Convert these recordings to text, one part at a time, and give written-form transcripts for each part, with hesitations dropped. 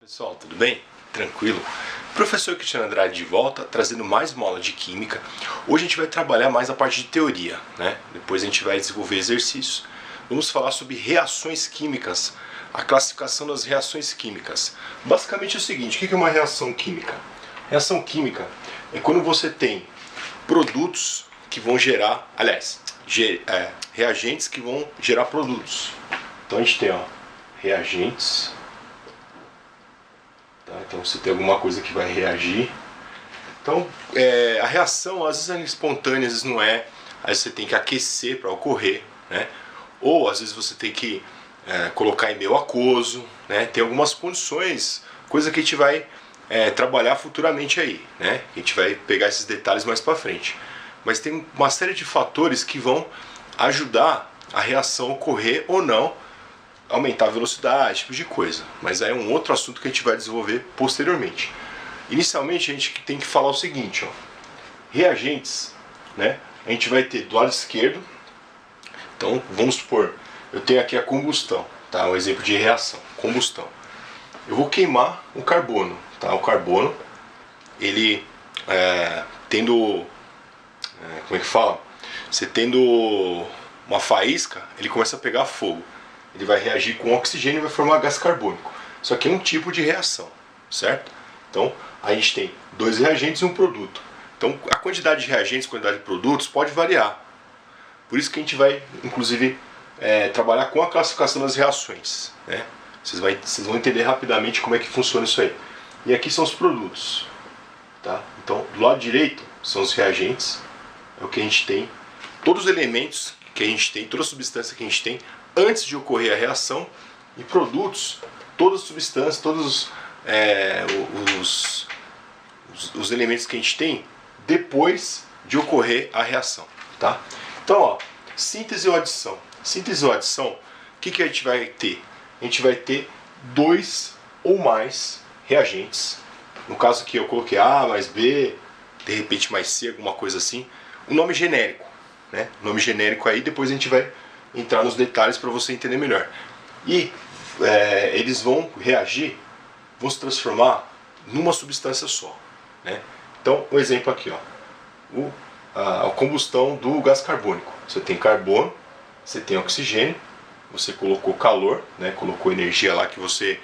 Pessoal, tudo bem? Tranquilo? Professor Cristiano Andrade de volta, trazendo mais uma aula de Química. Hoje a gente vai trabalhar mais a parte de teoria, né? Depois a gente vai desenvolver exercícios. Vamos falar sobre reações químicas, a classificação das reações químicas. Basicamente é o seguinte, o que é uma reação química? Reação química é quando você tem produtos que vão gerar, reagentes que vão gerar produtos. Então a gente tem, reagentes. Tá? Então você tem alguma coisa que vai reagir. Então a reação às vezes é espontânea, às vezes não é. Às vezes você tem que aquecer para ocorrer, né? Ou às vezes você tem que colocar em meio aquoso, né? Tem algumas condições, coisa que a gente vai trabalhar futuramente aí, né? A gente vai pegar esses detalhes mais para frente. Mas tem uma série de fatores que vão ajudar a reação a ocorrer ou não, aumentar a velocidade, tipo de coisa. Mas aí é um outro assunto que a gente vai desenvolver posteriormente. Inicialmente a gente tem que falar o seguinte, reagentes, né? A gente vai ter do lado esquerdo. Então vamos supor, eu tenho aqui a combustão, tá? Um exemplo de reação, combustão. Eu vou queimar o carbono, tá? O carbono, ele tendo, como é que fala? Você tendo uma faísca, ele começa a pegar fogo. Ele vai reagir com oxigênio e vai formar gás carbônico. Isso aqui é um tipo de reação, certo? Então, a gente tem dois reagentes e um produto. Então, a quantidade de reagentes, a quantidade de produtos pode variar. Por isso que a gente vai, inclusive, trabalhar com a classificação das reações, né? Vocês vão entender rapidamente como é que funciona isso aí. E aqui são os produtos, tá? Então, do lado direito são os reagentes, é o que a gente tem, todos os elementos que a gente tem, toda a substância que a gente tem antes de ocorrer a reação, e produtos, todas as substâncias, todos os elementos que a gente tem depois de ocorrer a reação, tá? Então, síntese ou adição. Síntese ou adição, o que a gente vai ter? A gente vai ter dois ou mais reagentes. No caso aqui eu coloquei A mais B, de repente mais C, alguma coisa assim. Um nome genérico, né? Nome genérico aí, depois a gente vai entrar nos detalhes para você entender melhor. E eles vão reagir, vão se transformar numa substância só, né? Então, um exemplo aqui, a combustão do gás carbônico. Você tem carbono, você tem oxigênio, você colocou calor, né? Colocou energia lá que você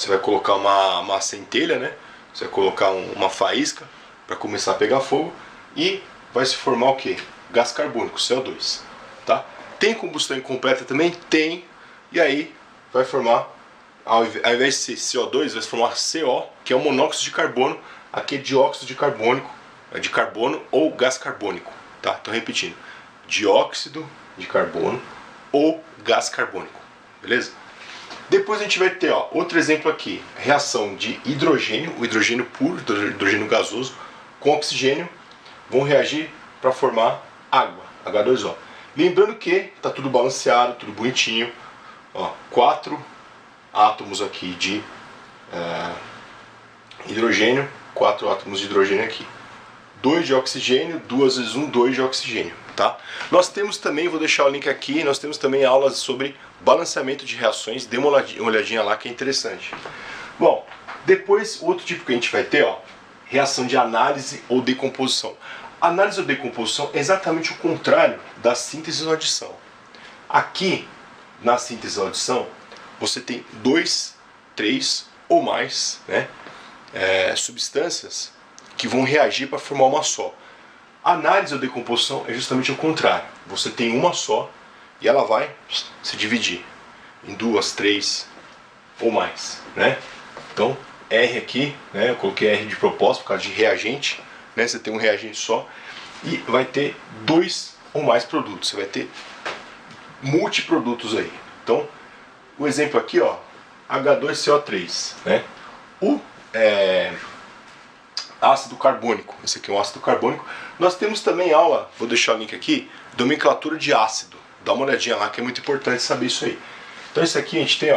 vai colocar uma centelha, né? Você vai colocar uma faísca para começar a pegar fogo e vai se formar o que? Gás carbônico, CO2, tá? Tem combustão incompleta também? Tem. E aí vai formar, ao invés de ser CO2, vai se formar CO, que é o monóxido de carbono. Aqui é dióxido de carbono ou gás carbônico, tá? Então repetindo, dióxido de carbono ou gás carbônico, beleza? Depois a gente vai ter outro exemplo aqui, reação de hidrogênio, o hidrogênio puro, hidrogênio gasoso, com oxigênio, vão reagir para formar água, H2O. Lembrando que está tudo balanceado, tudo bonitinho. 4 átomos aqui de hidrogênio, 4 átomos de hidrogênio aqui. 2 de oxigênio, 2 vezes 1, 2 de oxigênio, tá? Nós temos também, vou deixar o link aqui, nós temos também aulas sobre balanceamento de reações, dê uma olhadinha lá que é interessante. Bom, depois o outro tipo que a gente vai ter, reação de análise ou decomposição. Análise ou decomposição é exatamente o contrário da síntese ou adição. Aqui, na síntese ou adição, você tem 2, 3 ou mais, né, substâncias que vão reagir para formar uma só. Análise ou decomposição é justamente o contrário. Você tem uma só e ela vai se dividir em 2, 3 ou mais, né? Então, R aqui, né, eu coloquei R de propósito por causa de reagente, né? Você tem um reagente só e vai ter 2 ou mais produtos. Você vai ter multiprodutos aí. Então, o exemplo aqui, H2CO3, né? O ácido carbônico. Esse aqui é um ácido carbônico. Nós temos também aula, vou deixar o link aqui, nomenclatura de ácido. Dá uma olhadinha lá que é muito importante saber isso aí. Então esse aqui a gente tem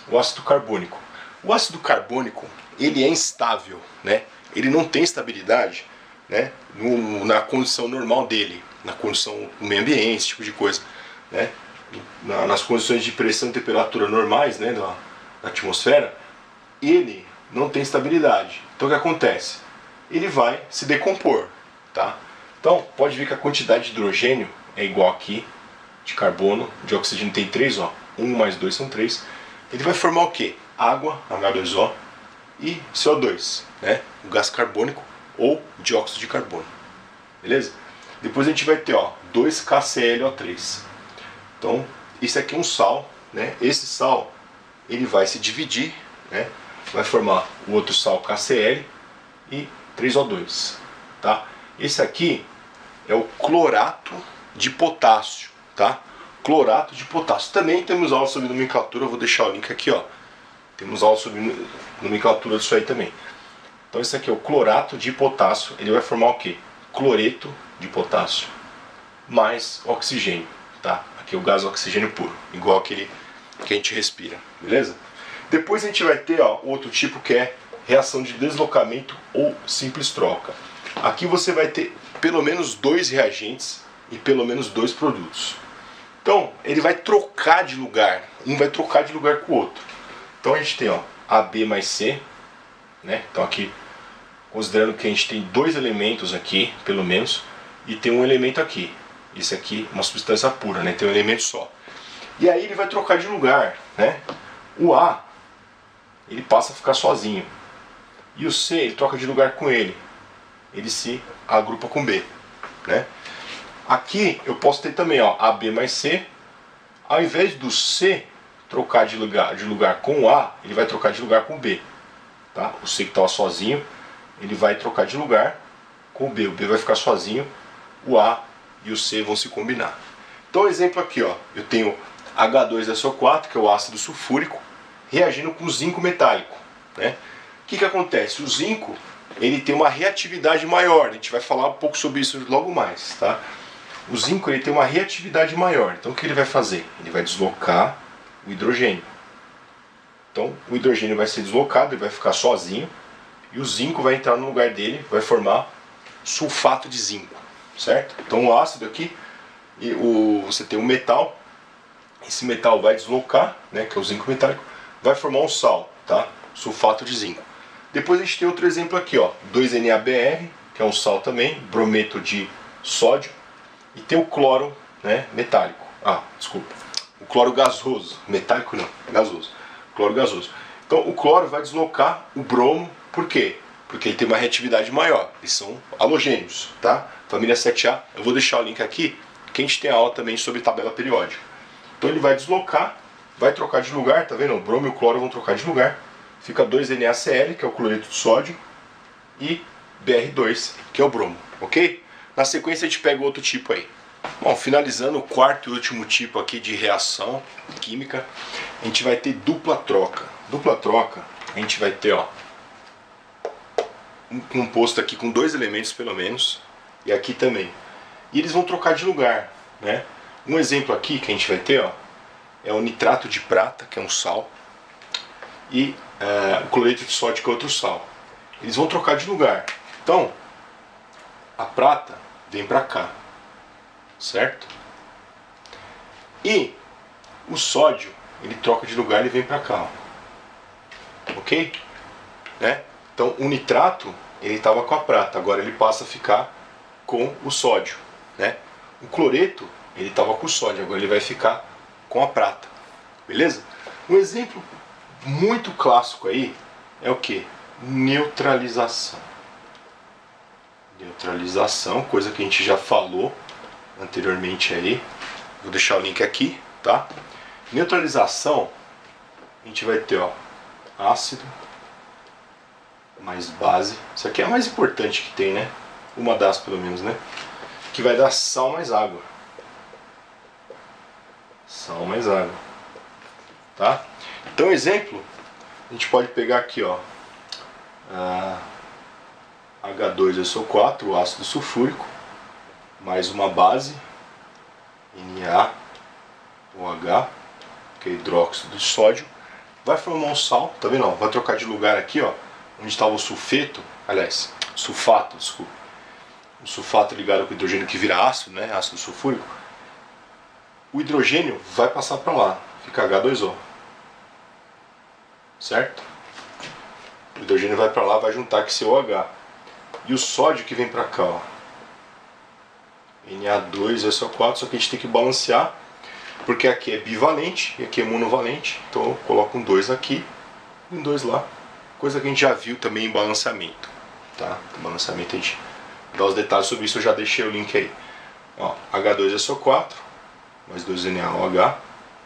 o ácido carbônico. O ácido carbônico, ele é instável, né? Ele não tem estabilidade, né? Na condição normal dele, na condição do meio ambiente, esse tipo de coisa, né? Nas condições de pressão e temperatura normais, né? na atmosfera, ele não tem estabilidade. Então o que acontece? Ele vai se decompor, tá? Então pode ver que a quantidade de hidrogênio é igual aqui, de carbono, de oxigênio tem 3, ó. 1 mais 2 são 3. Ele vai formar o quê? Água, H2O, e CO2, né? O gás carbônico ou dióxido de carbono. Beleza? Depois a gente vai ter, ó, 2KClO3. Então, isso aqui é um sal, né? Esse sal, ele vai se dividir, né? Vai formar o outro sal KCl e 3O2, tá? Esse aqui é o clorato de potássio, tá? Clorato de potássio. Também temos aula sobre nomenclatura, eu vou deixar o link aqui, ó. Temos aula sobre nomenclatura disso aí também. Então esse aqui é o clorato de potássio, ele vai formar o quê? Cloreto de potássio mais oxigênio, tá? Aqui é o gás oxigênio puro, igual aquele que a gente respira, beleza? Depois a gente vai ter, ó, outro tipo que é reação de deslocamento ou simples troca. Aqui você vai ter pelo menos 2 reagentes e pelo menos 2 produtos. Então ele vai trocar de lugar, um vai trocar de lugar com o outro. Então a gente tem, ó, AB mais C, né? Então aqui, considerando que a gente tem 2 elementos aqui, pelo menos, e tem um elemento aqui. Esse aqui é uma substância pura, né? Tem um elemento só. E aí ele vai trocar de lugar, né? O A, ele passa a ficar sozinho. E o C, ele troca de lugar com ele. Ele se agrupa com B, né? Aqui eu posso ter também, ó, AB mais C. Ao invés do C trocar de lugar com o A, ele vai trocar de lugar com o B, tá? O C que estava sozinho, ele vai trocar de lugar com o B. O B vai ficar sozinho, o A e o C vão se combinar. Então, exemplo aqui, ó, eu tenho H2SO4, que é o ácido sulfúrico, reagindo com zinco metálico, né? O que acontece? O zinco, ele tem uma reatividade maior. A gente vai falar um pouco sobre isso logo mais, tá? O zinco, ele tem uma reatividade maior. Então o que ele vai fazer? Ele vai deslocar o hidrogênio. Então o hidrogênio vai ser deslocado, ele vai ficar sozinho, e o zinco vai entrar no lugar dele, vai formar sulfato de zinco, certo? Então o ácido aqui, você tem um metal, esse metal vai deslocar, né, que é o zinco metálico, vai formar um sal, tá? Sulfato de zinco. Depois a gente tem outro exemplo aqui, ó, 2NaBr, que é um sal também, brometo de sódio, e tem o cloro, né, metálico. Ah, desculpa. O cloro gasoso, metálico não, gasoso. Cloro gasoso. Então o cloro vai deslocar o bromo, por quê? Porque ele tem uma reatividade maior. Eles são halogênios, tá? Família 7A, eu vou deixar o link aqui, que a gente tem aula também sobre tabela periódica. Então ele vai deslocar, vai trocar de lugar, tá vendo? O bromo e o cloro vão trocar de lugar. Fica 2NaCl, que é o cloreto de sódio, e Br2, que é o bromo, ok? Na sequência a gente pega outro tipo aí. Bom, finalizando o quarto e último tipo aqui de reação química, a gente vai ter dupla troca. Dupla troca, a gente vai ter, ó, um composto aqui com 2 elementos pelo menos, e aqui também. E eles vão trocar de lugar, né? Um exemplo aqui que a gente vai ter, ó, é o nitrato de prata, que é um sal, e o cloreto de sódio, que é outro sal. Eles vão trocar de lugar. Então, a prata vem para cá, certo? E o sódio, ele troca de lugar e vem para cá, ó. Ok? Né? Então, o nitrato, ele estava com a prata, agora ele passa a ficar com o sódio, né? O cloreto, ele estava com o sódio, agora ele vai ficar com a prata. Beleza? Um exemplo muito clássico aí é o que? Neutralização. Neutralização, coisa que a gente já falou anteriormente aí. Vou deixar o link aqui, tá? Neutralização, a gente vai ter, ó, ácido mais base. Isso aqui é a mais importante que tem, né? Uma das, pelo menos, né? Que vai dar sal mais água. Sal mais água. Tá? Então, exemplo, a gente pode pegar aqui, ó, H2SO4, o ácido sulfúrico, mais uma base, NaOH, que é hidróxido de sódio, vai formar um sal, tá vendo? Vai trocar de lugar aqui, ó, onde estava o sulfeto, aliás, sulfato, desculpa. O sulfato ligado com o hidrogênio que vira ácido, né? Ácido sulfúrico. O hidrogênio vai passar para lá, fica H2O. certo? O hidrogênio vai para lá, vai juntar com esse OH. E o sódio que vem para cá, ó. Na2SO4, só que a gente tem que balancear, porque aqui é bivalente e aqui é monovalente. Então eu coloco um 2 aqui e um 2 lá. Coisa que a gente já viu também em balanceamento, tá? Em balanceamento a gente dá os detalhes sobre isso, eu já deixei o link aí. Ó, H2SO4, mais 2NaOH,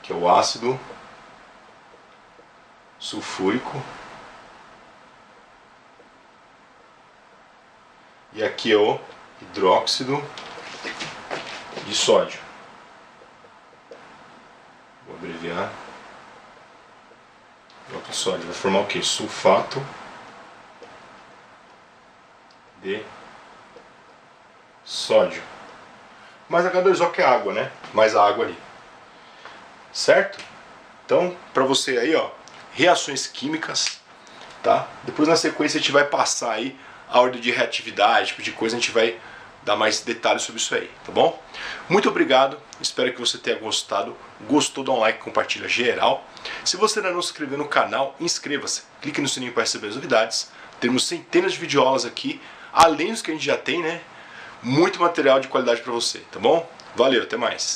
que é o ácido sulfúrico. E aqui é o hidróxido de sódio. Vou abreviar. Hidróxido de sódio vai formar o que? Sulfato de sódio. Mais H2O que é água, né? Mais a água ali. Certo? Então, para você aí, ó, reações químicas, tá? Depois na sequência a gente vai passar aí a ordem de reatividade, tipo de coisa, a gente vai dar mais detalhes sobre isso aí, tá bom? Muito obrigado, espero que você tenha gostado. Gostou, dá um like, compartilha geral. Se você ainda não se inscreveu no canal, inscreva-se, clique no sininho para receber as novidades. Temos centenas de videoaulas aqui, além dos que a gente já tem, né? Muito material de qualidade para você, tá bom? Valeu, até mais!